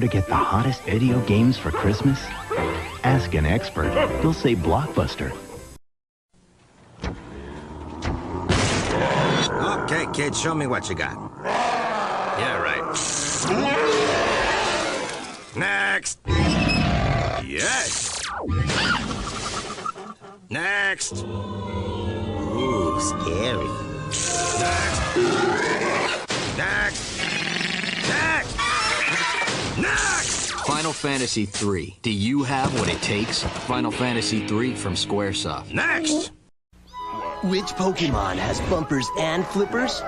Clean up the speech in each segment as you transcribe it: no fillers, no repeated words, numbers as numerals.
Where to get the hottest video games for Christmas? Ask an expert. They'll say Blockbuster. Okay, kid, show me what you got. Yeah, right. Next. Yes. Next. Ooh, scary. Next. Next. Next. Next. Final Fantasy III. Do you have what it takes? Final Fantasy III from Squaresoft. Next. Which Pokemon has bumpers and flippers?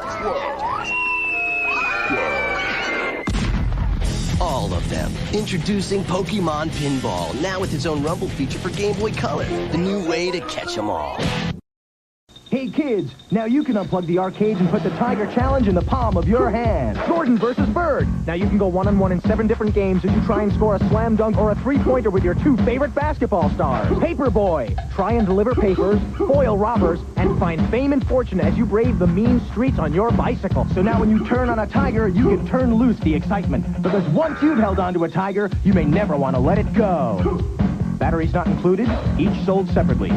All of them. Introducing Pokemon Pinball, now with its own Rumble feature for Game Boy Color. The new way to catch them all. Hey kids, now you can unplug the arcade and put the Tiger Challenge in the palm of your hand. Jordan versus Bird. Now you can go one-on-one in 7 different games as you try and score a slam dunk or a three-pointer with your 2 favorite basketball stars. Paperboy. Try and deliver papers, foil robbers, and find fame and fortune as you brave the mean streets on your bicycle. So now when you turn on a tiger, you can turn loose the excitement. Because once you've held onto a tiger, you may never want to let it go. Batteries not included, each sold separately.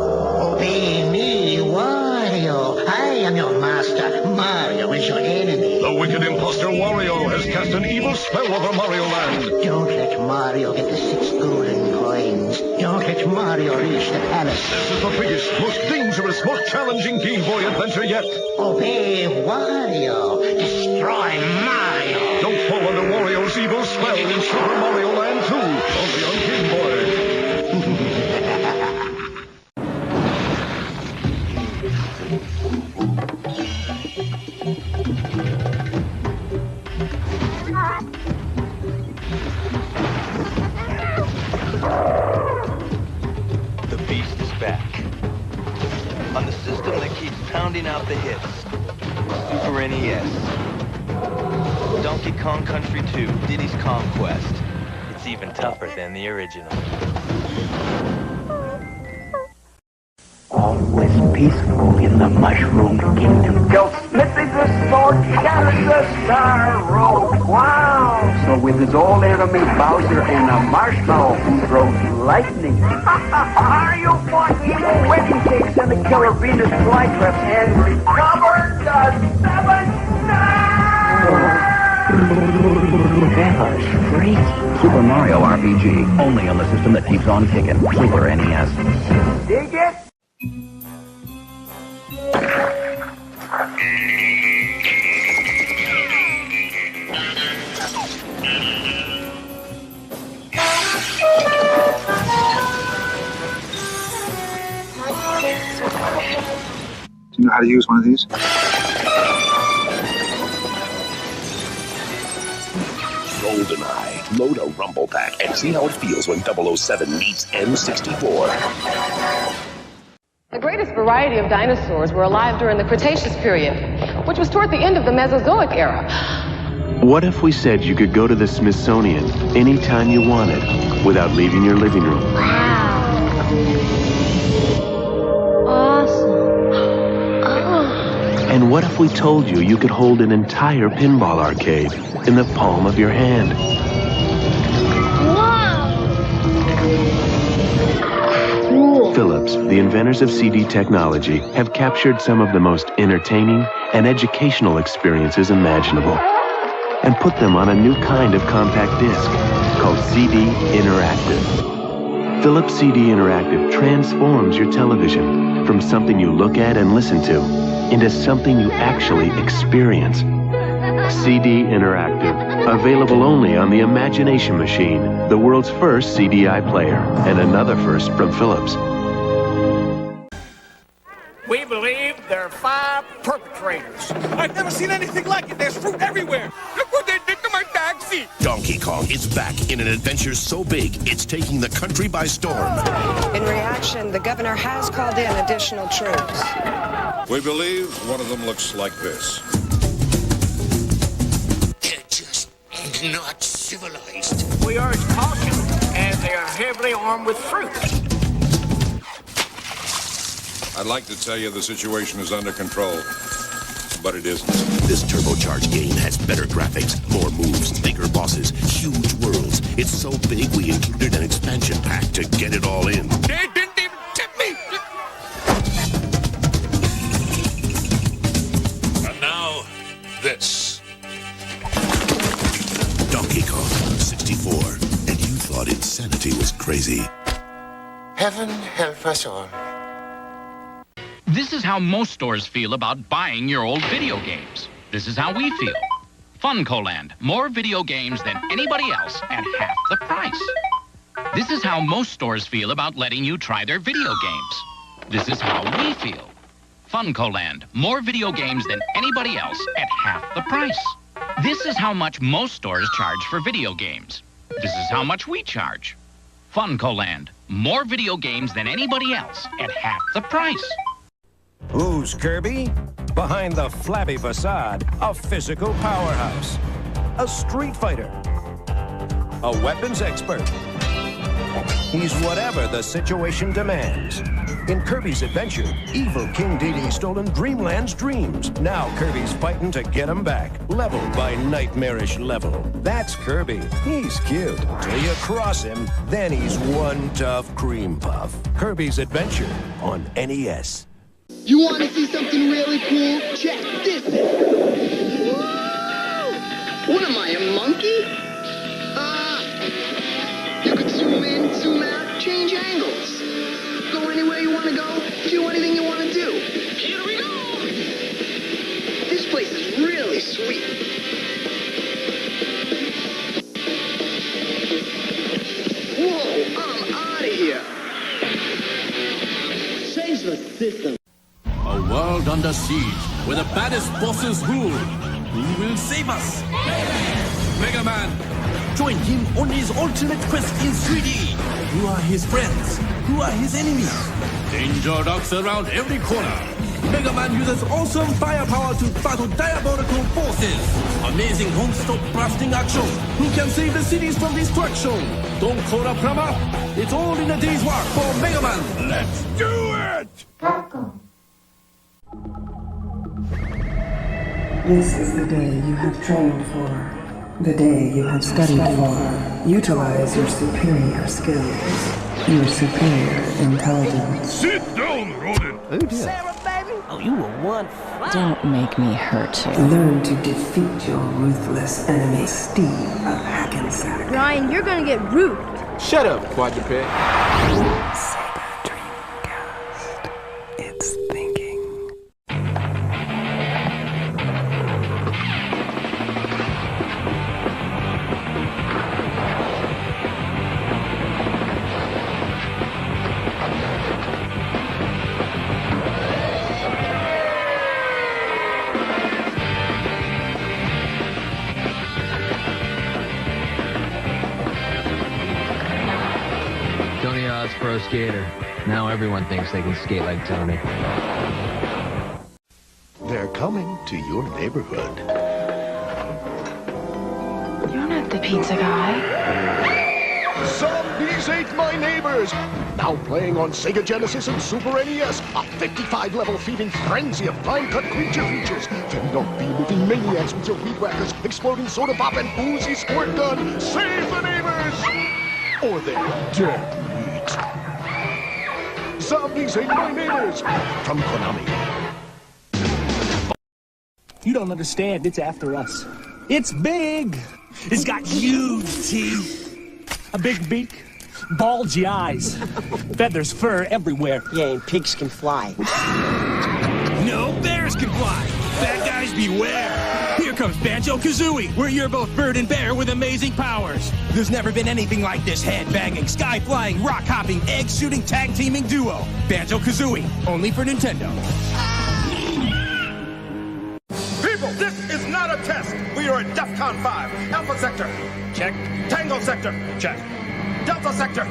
Obey me, Wario. I am your master. Mario is your enemy. The wicked imposter Wario has cast an evil spell over Mario Land. Don't let Mario get the 6 golden coins. Don't let Mario reach the palace. This is the biggest, most dangerous, most challenging Game Boy adventure yet. Obey Wario. Destroy Mario. Don't fall under Wario's evil spell in Super Mario Land 2. Only on Game Boy. The beast is back. On the system that keeps pounding out the hits. Super NES. Donkey Kong Country 2, Diddy's Conquest. It's even tougher than the original. Always peaceful in the Mushroom Kingdom. Till Smithy the Sword shattered the Star Road. Wow! So with his old enemy Bowser and a marshmallow who throws lightning. Are you for evil wedding cakes and the killer Venus flytraps and recovered the 7 That was freaky. Super Mario RPG. Only on the system that keeps on kicking. Super NES. Dig it? Do you know how to use one of these? GoldenEye. Load a Rumble Pack and see how it feels when 007 meets M64. The greatest variety of dinosaurs were alive during the Cretaceous period, which was toward the end of the Mesozoic era. What if we said you could go to the Smithsonian anytime you wanted without leaving your living room? And what if we told you you could hold an entire pinball arcade in the palm of your hand? Wow! Philips, the inventors of CD technology, have captured some of the most entertaining and educational experiences imaginable and put them on a new kind of compact disc called CD Interactive. Philips CD Interactive transforms your television from something you look at and listen to into something you actually experience. CD Interactive, available only on the Imagination Machine, the world's first CDI player, and another first from Philips. We believe there are 5 perpetrators. I've never seen anything like it. There's fruit everywhere. Look what they did to my taxi. Donkey Kong is back in an adventure so big, it's taking the country by storm. In reaction, the governor has called in additional troops. We believe one of them looks like this. They're just not civilized. We urge caution, as they are heavily armed with fruit. I'd like to tell you the situation is under control. but it isn't. This turbocharged game has better graphics, more moves, bigger bosses, huge worlds. It's so big we included an expansion pack to get it all in. They didn't even tip me! And now, this. Donkey Kong 64. And you thought insanity was crazy. Heaven help us all. This is how most stores feel about buying your old video games. This is how we feel. Funcoland, more video games than anybody else at half the price. This is how most stores feel about letting you try their video games. This is how we feel. Funcoland, more video games than anybody else at half the price. This is how much most stores charge for video games. This is how much we charge. Funcoland, more video games than anybody else at half the price. Who's Kirby? Behind the flabby facade, a physical powerhouse. A street fighter. A weapons expert. He's whatever the situation demands. In Kirby's Adventure, evil King Dedede's stolen Dreamland's dreams. Now Kirby's fighting to get him back, level by nightmarish level. That's Kirby. He's cute. Till you cross him, then he's one tough cream puff. Kirby's Adventure on NES. You want to see something really cool? Check this out. Whoa! What am I, a monkey? You could zoom in, zoom out, change angles. Go anywhere you want to go, do anything you want to do. Here we go! This place is really sweet. Whoa, I'm out of here. Change the system. A world under siege, where the baddest bosses rule. Who will save us? Mega Man! Join him on his ultimate quest in 3D. Who are his friends? Who are his enemies? Danger lurks around every corner. Mega Man uses awesome firepower to battle diabolical forces. Amazing non-stop blasting action. Who can save the cities from destruction? Don't call a plumber. It's all in a day's work for Mega Man. Let's do it! This is the day you have trained for. The day you have studied for. Utilize your superior skills. Your superior intelligence. Sit down, rodent! Oh dear. Sarah, baby! Oh, you were one fine. Don't make me hurt you. Learn to defeat your ruthless enemy, Steve of Hackensack. Ryan, you're gonna get roofed. Shut up, quadruped. Sega Dreamcast. It's thinking. Tony Hawk's pro skater. Now everyone thinks they can skate like Tony. They're coming to your neighborhood. You're not the pizza guy. Zombies ate my neighbors! Now playing on Sega Genesis and Super NES, a 55-level feeding frenzy of fine-cut creature features, fending off bee-moving maniacs with your weed whackers, exploding soda pop, and boozy squirt gun. Save the neighbors! Or they're dead meat. Zombies ate my neighbors! From Konami. You don't understand, it's after us. It's big! It's got huge teeth, a big beak, bulgy eyes, feathers, fur everywhere. Yeah, and pigs can fly. No, bears can fly! Bad guys beware! Here comes Banjo-Kazooie, where you're both bird and bear with amazing powers. There's never been anything like this head-banging, sky-flying, rock-hopping, egg-shooting, tag-teaming duo. Banjo-Kazooie, only for Nintendo. People, this is not a test. We are at DEFCON 5. Alpha Sector. Check. Tango Sector. Check. Delta Sector.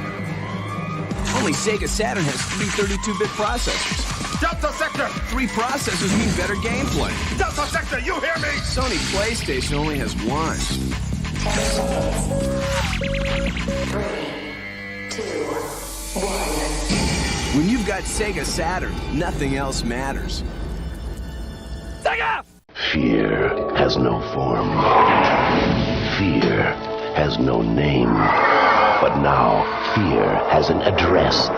Only Sega Saturn has 3 32-bit processors. Delta Sector. 3 processors mean better gameplay. Delta Sector, you hear me? Sony PlayStation only has 1. 3, 2, 1. When you've got Sega Saturn, nothing else matters. Sega! Fear has no form. Fear has no name. But now, fear has an address.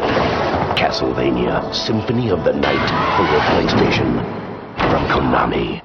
Castlevania Symphony of the Night for your PlayStation from Konami.